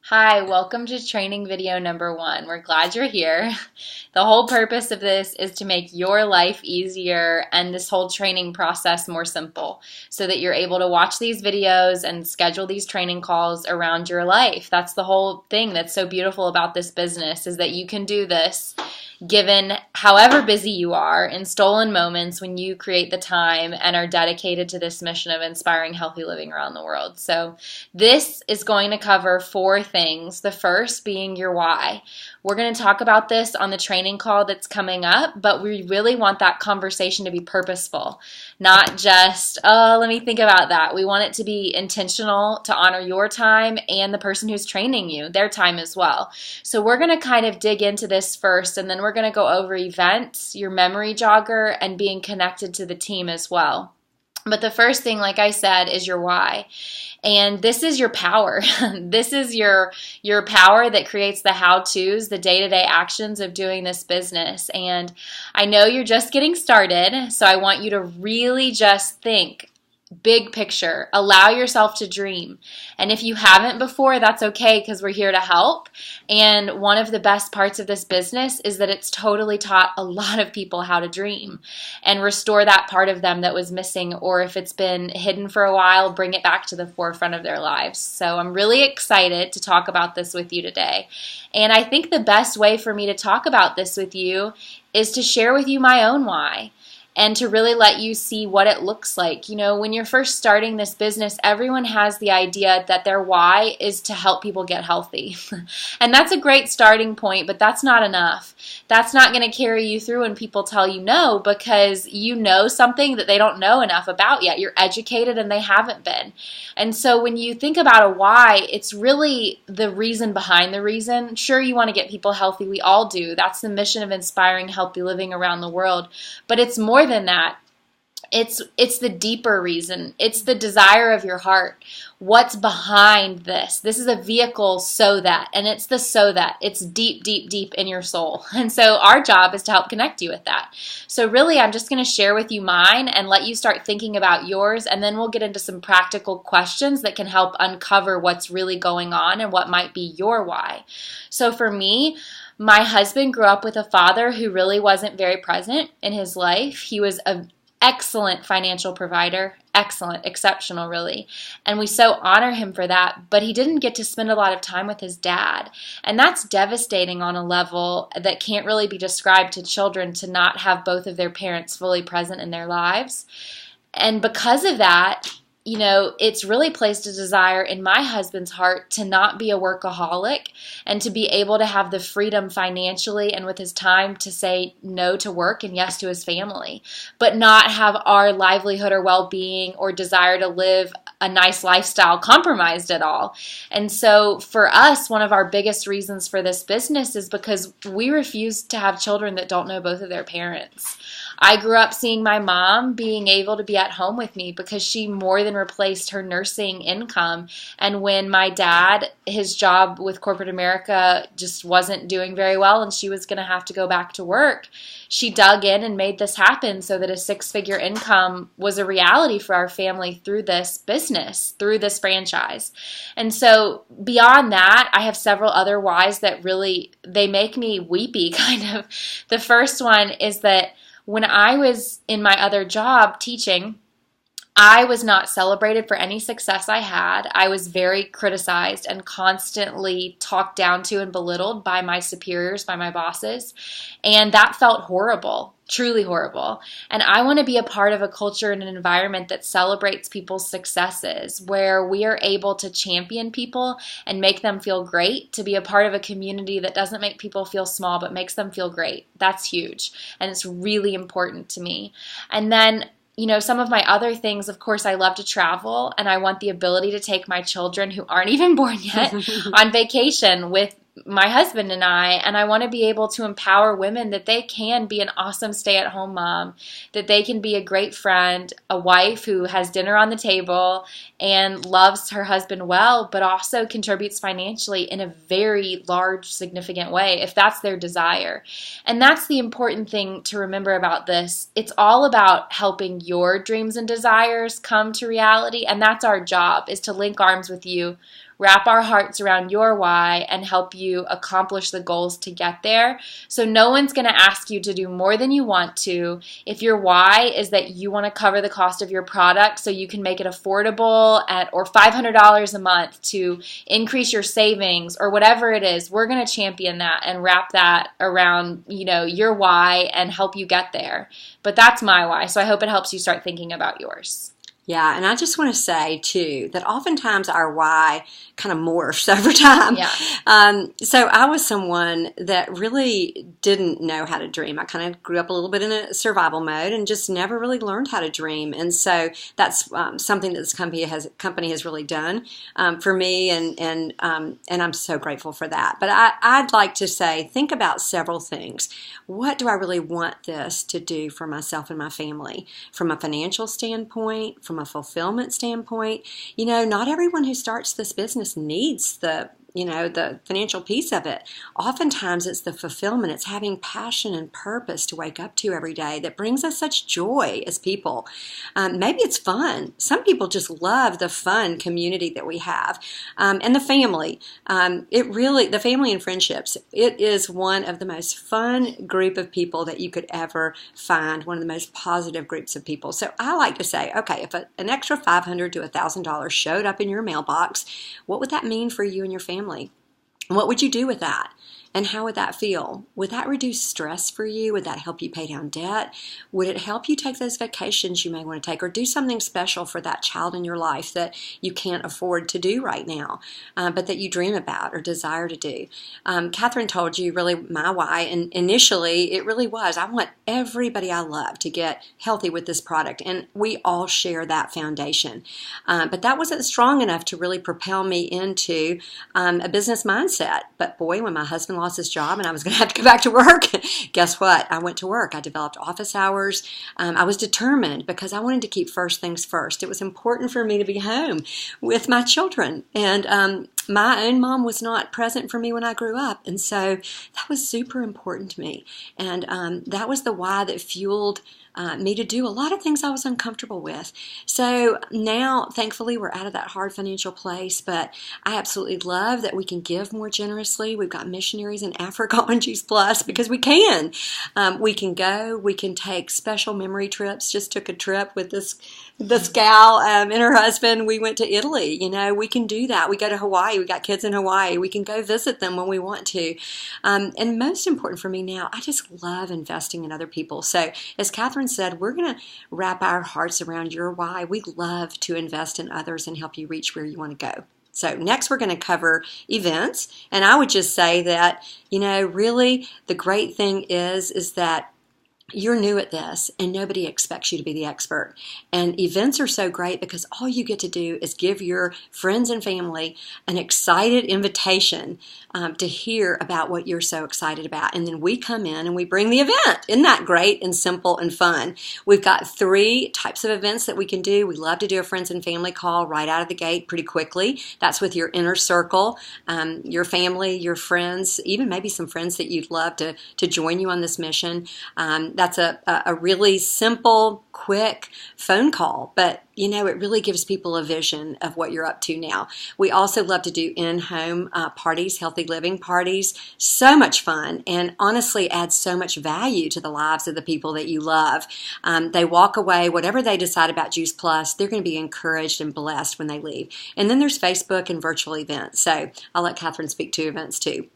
Hi, welcome to training video number 1. We're glad you're here. The whole purpose of this is to make your life easier and this whole training process more simple so that you're able to watch these videos and schedule these training calls around your life. That's the whole thing that's so beautiful about this business is that you can do this given however busy you are in stolen moments when you create the time and are dedicated to this mission of inspiring healthy living around the world. So this is going to cover 4 things. The first being your why. We're going to talk about this on the training call that's coming up, but we really want that conversation to be purposeful, not just, oh, let me think about that. We want it to be intentional to honor your time and the person who's training you, their time as well. So we're going to kind of dig into this first, and then we're going to go over events, your memory jogger, and being connected to the team as well. But the first thing, like I said, is your why. And this is your power. This is your power that creates the how-tos, the day-to-day actions of doing this business. And I know you're just getting started, so I want you to really just think big picture. Allow yourself to dream. And if you haven't before, that's okay because we're here to help. And one of the best parts of this business is that it's totally taught a lot of people how to dream and restore that part of them that was missing, or if it's been hidden for a while, bring it back to the forefront of their lives. So I'm really excited to talk about this with you today. And I think the best way for me to talk about this with you is to share with you my own why, and to really let you see what it looks like. You know, when you're first starting this business, everyone has the idea that their why is to help people get healthy. And that's a great starting point, but that's not enough. That's not going to carry you through when people tell you no, because you know something that they don't know enough about yet. You're educated and they haven't been. And so when you think about a why, it's really the reason behind the reason. Sure, you want to get people healthy. We all do. That's the mission of inspiring healthy living around the world. But it's more than that. It's the deeper reason. It's the desire of your heart. What's behind this? This is a vehicle so that, and it's the so that. It's deep, deep, deep in your soul. And so our job is to help connect you with that. So really, I'm just going to share with you mine and let you start thinking about yours, and then we'll get into some practical questions that can help uncover what's really going on and what might be your why. So for me, my husband grew up with a father who really wasn't very present in his life. He was an excellent financial provider, excellent, exceptional really, and we so honor him for that, but he didn't get to spend a lot of time with his dad, and that's devastating on a level that can't really be described to children, to not have both of their parents fully present in their lives. And because of that, you know, it's really placed a desire in my husband's heart to not be a workaholic and to be able to have the freedom financially and with his time to say no to work and yes to his family, but not have our livelihood or well-being or desire to live a nice lifestyle compromised at all. And so for us, one of our biggest reasons for this business is because we refuse to have children that don't know both of their parents. I grew up seeing my mom being able to be at home with me because she more than replaced her nursing income. And when my dad, his job with corporate America just wasn't doing very well and she was going to have to go back to work, she dug in and made this happen so that a 6-figure income was a reality for our family through this business, through this franchise. And so beyond that, I have several other whys that really, they make me weepy kind of. The first one is that when I was in my other job teaching, I was not celebrated for any success I had. I was very criticized and constantly talked down to and belittled by my superiors, by my bosses. And that felt horrible, truly horrible. And I want to be a part of a culture and an environment that celebrates people's successes, where we are able to champion people and make them feel great, to be a part of a community that doesn't make people feel small but makes them feel great. That's huge. And it's really important to me. And then, you know, some of my other things, of course, I love to travel, and I want the ability to take my children who aren't even born yet on vacation with my husband and I want to be able to empower women that they can be an awesome stay-at-home mom, that they can be a great friend, a wife who has dinner on the table and loves her husband well, but also contributes financially in a very large, significant way, if that's their desire. And that's the important thing to remember about this. It's all about helping your dreams and desires come to reality, and that's our job, is to link arms with you, wrap our hearts around your why, and help you accomplish the goals to get there. So no one's going to ask you to do more than you want to. If your why is that you want to cover the cost of your product so you can make it affordable or $500 a month to increase your savings or whatever it is, we're going to champion that and wrap that around, your why and help you get there. But that's my why. So I hope it helps you start thinking about yours. Yeah, and I just want to say, too, that oftentimes our why kind of morphs over time. Yeah. So I was someone that really didn't know how to dream. I kind of grew up a little bit in a survival mode and just never really learned how to dream. And so that's something that this company has really done for me, and I'm so grateful for that. But I'd like to say, think about several things. What do I really want this to do for myself and my family from a financial standpoint, from a fulfillment standpoint? Not everyone who starts this business needs the financial piece of it. Oftentimes it's the fulfillment. It's having passion and purpose to wake up to every day that brings us such joy as people. Maybe it's fun. Some people just love the fun community that we have. And the family. The family and friendships, it is one of the most fun group of people that you could ever find, one of the most positive groups of people. So I like to say, okay, if an extra $500 to $1,000 showed up in your mailbox, what would that mean for you and your family? What would you do with that? And how would that feel? Would that reduce stress for you? Would that help you pay down debt? Would it help you take those vacations you may want to take, or do something special for that child in your life that you can't afford to do right now, but that you dream about or desire to do? Catherine told you really my why, and initially it really was, I want everybody I love to get healthy with this product, and we all share that foundation. But that wasn't strong enough to really propel me into a business mindset. But boy, when my husband lost his job and I was going to have to go back to work, guess what? I went to work. I developed office hours. I was determined because I wanted to keep first things first. It was important for me to be home with my children. And my own mom was not present for me when I grew up. And so that was super important to me. And that was the why that fueled me to do a lot of things I was uncomfortable with. So now, thankfully, we're out of that hard financial place, but I absolutely love that we can give more generously. We've got missionaries in Africa on Juice Plus because we can. We can go. We can take special memory trips. Just took a trip with this gal and her husband. We went to Italy. We can do that. We go to Hawaii. We got kids in Hawaii. We can go visit them when we want to. And most important for me now, I just love investing in other people. So as Catherine said, we're going to wrap our hearts around your why. We love to invest in others and help you reach where you want to go. So next we're going to cover events. And I would just say that, really the great thing is that you're new at this and nobody expects you to be the expert. And events are so great because all you get to do is give your friends and family an excited invitation to hear about what you're so excited about. And then we come in and we bring the event. Isn't that great and simple and fun? We've got 3 types of events that we can do. We love to do a friends and family call right out of the gate pretty quickly. That's with your inner circle, your family, your friends, even maybe some friends that you'd love to join you on this mission. That's a really simple, quick phone call, but it really gives people a vision of what you're up to now. We also love to do in-home parties, healthy living parties. So much fun, and honestly adds so much value to the lives of the people that you love. They walk away, whatever they decide about Juice Plus, they're going to be encouraged and blessed when they leave. And then there's Facebook and virtual events. So I'll let Catherine speak to events too.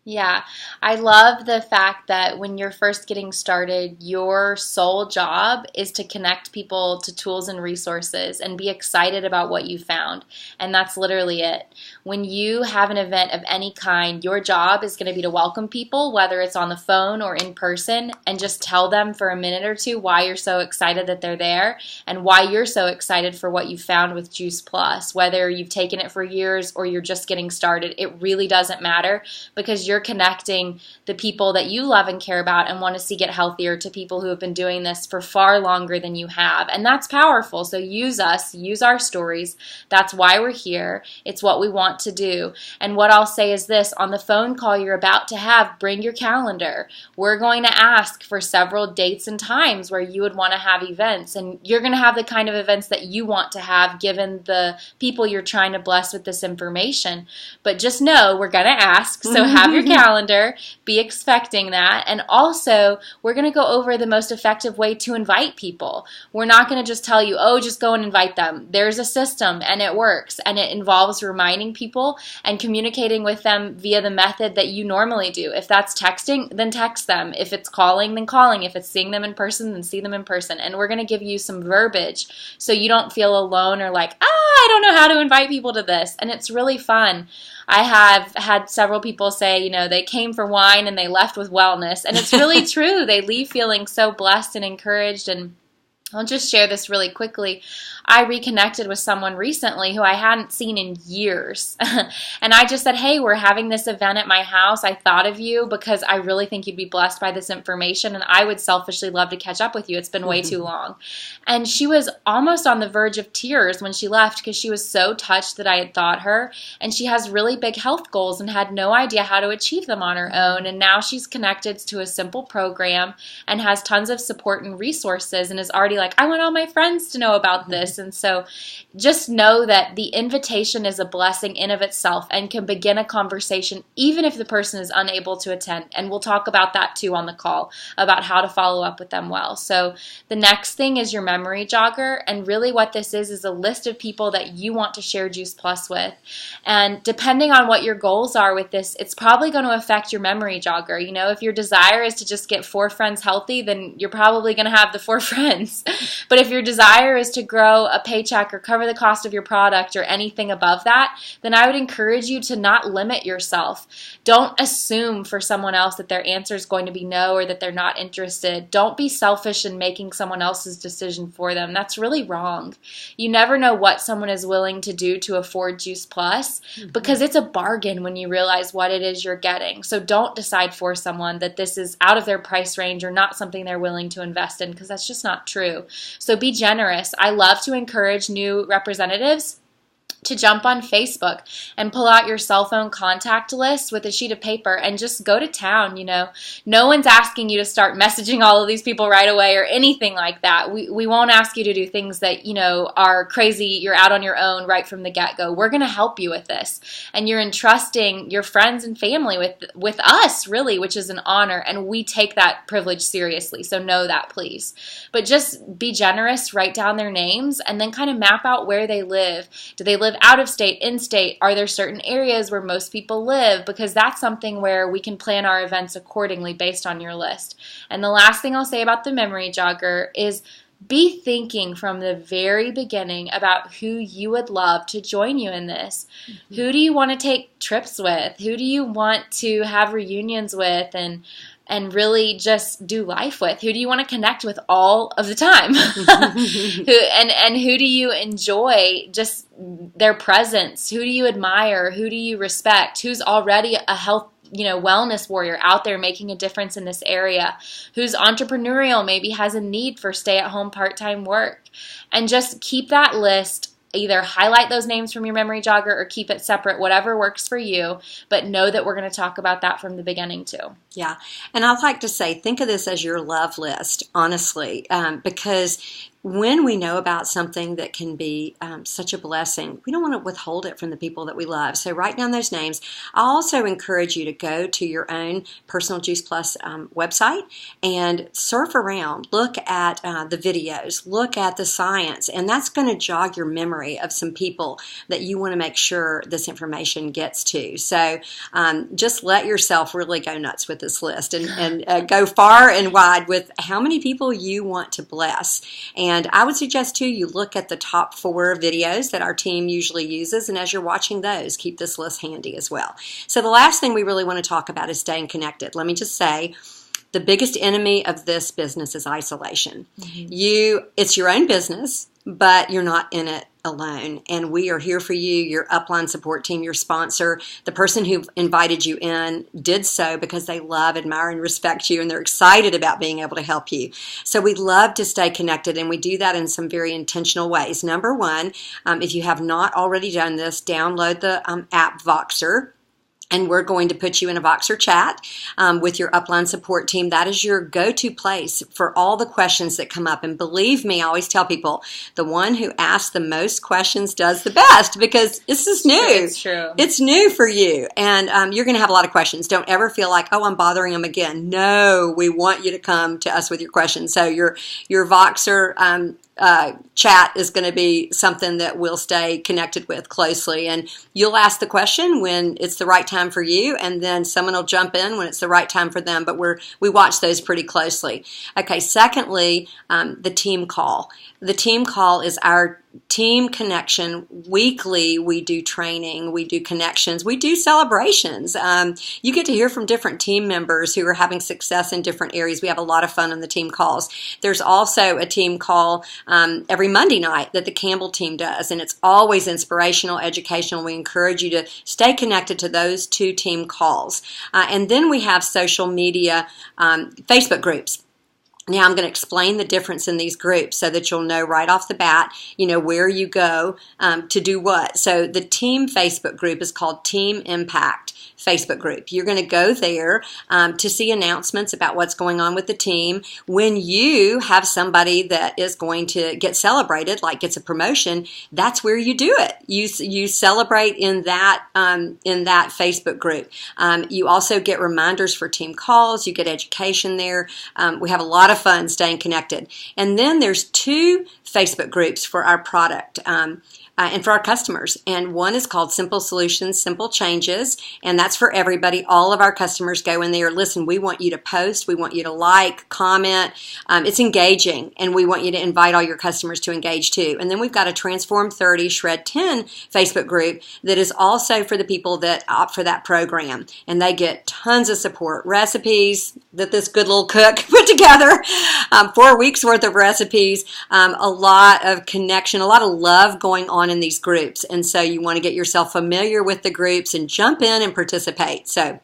Yeah, I love the fact that when you're first getting started, your sole job is to connect people to tools and resources and be excited about what you found. And that's literally it. When you have an event of any kind, your job is going to be to welcome people, whether it's on the phone or in person, and just tell them for a minute or two why you're so excited that they're there and why you're so excited for what you found with Juice Plus. Whether you've taken it for years or you're just getting started, it really doesn't matter because you're connecting the people that you love and care about and want to see get healthier to people who have been doing this for far longer than you have. And that's powerful. So use us, use our stories. That's why we're here. It's what we want to do. And what I'll say is this, on the phone call you're about to have, bring your calendar. We're going to ask for several dates and times where you would want to have events. And you're going to have the kind of events that you want to have given the people you're trying to bless with this information. But just know we're going to ask. So have your calendar, be expecting that. And also, we're going to go over the most effective way to invite people. We're not going to just tell you, oh, just go and invite them. There's a system and it works. And it involves reminding people and communicating with them via the method that you normally do. If that's texting, then text them. If it's calling, then calling. If it's seeing them in person, then see them in person. And we're going to give you some verbiage so you don't feel alone or like, I don't know how to invite people to this. And it's really fun. I have had several people say, they came for wine and they left with wellness. And it's really true. They leave feeling so blessed and encouraged. And I'll just share this really quickly. I reconnected with someone recently who I hadn't seen in years. And I just said, hey, we're having this event at my house. I thought of you because I really think you'd be blessed by this information. And I would selfishly love to catch up with you. It's been way too long. And she was almost on the verge of tears when she left because she was so touched that I had thought her. And she has really big health goals and had no idea how to achieve them on her own. And now she's connected to a simple program and has tons of support and resources and is already like, I want all my friends to know about this. And so just know that the invitation is a blessing in of itself and can begin a conversation even if the person is unable to attend. And we'll talk about that too on the call, about how to follow up with them well. So the next thing is your memory jogger. And really what this is a list of people that you want to share Juice Plus with. And depending on what your goals are with this, it's probably going to affect your memory jogger. If your desire is to just get 4 friends healthy, then you're probably going to have the 4 friends. But if your desire is to grow a paycheck or cover the cost of your product or anything above that, then I would encourage you to not limit yourself. Don't assume for someone else that their answer is going to be no or that they're not interested. Don't be selfish in making someone else's decision for them. That's really wrong. You never know what someone is willing to do to afford Juice Plus because it's a bargain when you realize what it is you're getting. So don't decide for someone that this is out of their price range or not something they're willing to invest in because that's just not true. So be generous. I love to encourage new representatives to jump on Facebook and pull out your cell phone contact list with a sheet of paper and just go to town. No one's asking you to start messaging all of these people right away or anything like that. We won't ask you to do things that, are crazy. You're out on your own right from the get-go. We're going to help you with this. And you're entrusting your friends and family with us, really, which is an honor. And we take that privilege seriously. So know that, please. But just be generous, write down their names, and then kind of map out where they live. Do they live out of state, in state? Are there certain areas where most people live? Because that's something where we can plan our events accordingly based on your list. And the last thing I'll say about the memory jogger is be thinking from the very beginning about who you would love to join you in this. Who do you want to take trips with? Who do you want to have reunions with and really just do life with? Who do you want to connect with all of the time? Who do you enjoy just their presence? Who do you admire? Who do you respect? Who's already a health, wellness warrior out there making a difference in this area? Who's entrepreneurial, maybe has a need for stay-at-home part-time work? And just keep that list. Either highlight those names from your memory jogger or keep it separate, whatever works for you. But know that we're going to talk about that from the beginning too. Yeah. And I'd like to say, think of this as your love list, honestly, because when we know about something that can be such a blessing, we don't want to withhold it from the people that we love. So write down those names. I also encourage you to go to your own Personal Juice Plus website and surf around. Look at the videos. Look at the science. And that's going to jog your memory of some people that you want to make sure this information gets to. So just let yourself really go nuts with this list and go far and wide with how many people you want to bless. And I would suggest, too, you look at the top 4 videos that our team usually uses, and as you're watching those, keep this list handy as well. So the last thing we really want to talk about is staying connected. Let me just say, the biggest enemy of this business is isolation. It's your own business, but you're not in it alone, and we are here for you, your upline support team, your sponsor. The person who invited you in did so because they love, admire, and respect you, and they're excited about being able to help you. So we love to stay connected, and we do that in some very intentional ways. Number one, if you have not already done this, download the app Voxer. And we're going to put you in a Voxer chat with your upline support team. That is your go-to place for all the questions that come up. And believe me, I always tell people, the one who asks the most questions does the best, because this is new. It's true. It's new for you. And you're going to have a lot of questions. Don't ever feel like, oh, I'm bothering them again. No, we want you to come to us with your questions. So your Voxer chat is going to be something that we'll stay connected with closely, and you'll ask the question when it's the right time for you, and then someone will jump in when it's the right time for them, but we watch those pretty closely. Okay, secondly, the team call. The team call is our team connection. Weekly, we do training, we do connections, we do celebrations. You get to hear from different team members who are having success in different areas. We have a lot of fun on the team calls. There's also a team call every Monday night that the Campbell team does, and it's always inspirational, educational. We encourage you to stay connected to those two team calls. And then we have social media, Facebook groups. Now I'm going to explain the difference in these groups so that you'll know right off the bat, where you go to do what. So the team Facebook group is called Team Impact Facebook group. You're going to go there to see announcements about what's going on with the team. When you have somebody that is going to get celebrated, like gets a promotion, that's where you do it. You celebrate in that Facebook group. You also get reminders for team calls. You get education there. We have a lot of fun staying connected. And then there's two Facebook groups for our product. And for our customers. And one is called Simple Solutions, Simple Changes, and that's for everybody. All of our customers go in there. Listen, we want you to post, we want you to like, comment. It's engaging, and we want you to invite all your customers to engage too. And then we've got a Transform 30, Shred 10 Facebook group that is also for the people that opt for that program. And they get tons of support, recipes that this good little cook put together, 4 weeks worth of recipes, a lot of connection, a lot of love going on in these groups. And so you want to get yourself familiar with the groups and jump in and participate. So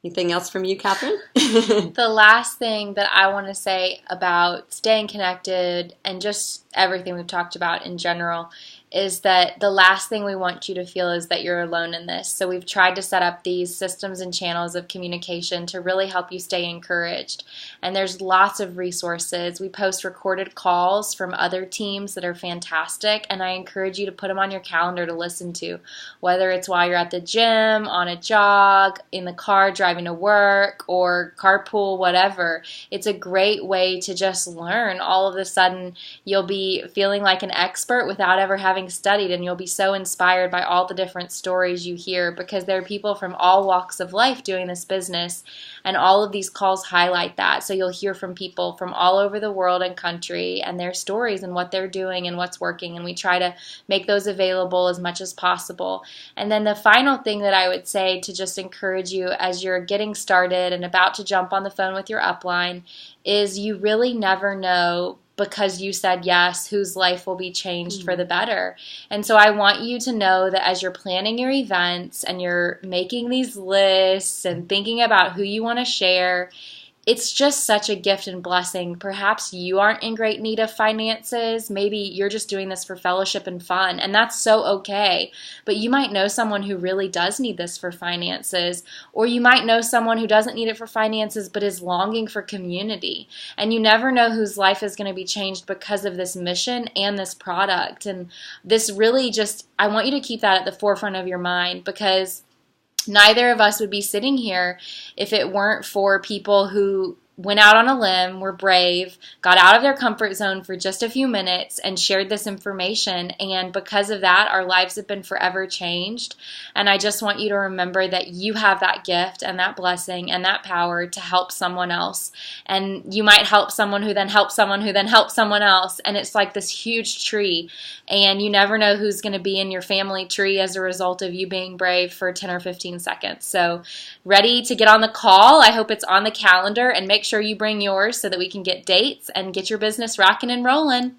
anything else from you, Catherine? The last thing that I want to say about staying connected and just everything we've talked about in general is that the last thing we want you to feel is that you're alone in this. So we've tried to set up these systems and channels of communication to really help you stay encouraged. And there's lots of resources. We post recorded calls from other teams that are fantastic, and I encourage you to put them on your calendar to listen to, whether it's while you're at the gym, on a jog, in the car driving to work, or carpool, whatever. It's a great way to just learn. All of a sudden, you'll be feeling like an expert without ever having studied, and you'll be so inspired by all the different stories you hear, because there are people from all walks of life doing this business, and all of these calls highlight that. So you'll hear from people from all over the world and country and their stories and what they're doing and what's working, and we try to make those available as much as possible. And then the final thing that I would say to just encourage you as you're getting started and about to jump on the phone with your upline is you really never know, because you said yes, whose life will be changed for the better. And so I want you to know that as you're planning your events and you're making these lists and thinking about who you want to share, it's just such a gift and blessing. Perhaps you aren't in great need of finances. Maybe you're just doing this for fellowship and fun, and that's so okay. But you might know someone who really does need this for finances, or you might know someone who doesn't need it for finances but is longing for community. And you never know whose life is going to be changed because of this mission and this product. And this really just, I want you to keep that at the forefront of your mind, because neither of us would be sitting here if it weren't for people who went out on a limb, were brave, got out of their comfort zone for just a few minutes and shared this information. And because of that, our lives have been forever changed. And I just want you to remember that you have that gift and that blessing and that power to help someone else. And you might help someone who then helps someone who then helps someone else. And it's like this huge tree. And you never know who's going to be in your family tree as a result of you being brave for 10 or 15 seconds. So ready to get on the call? I hope it's on the calendar, and make sure you bring yours so that we can get dates and get your business rocking and rolling.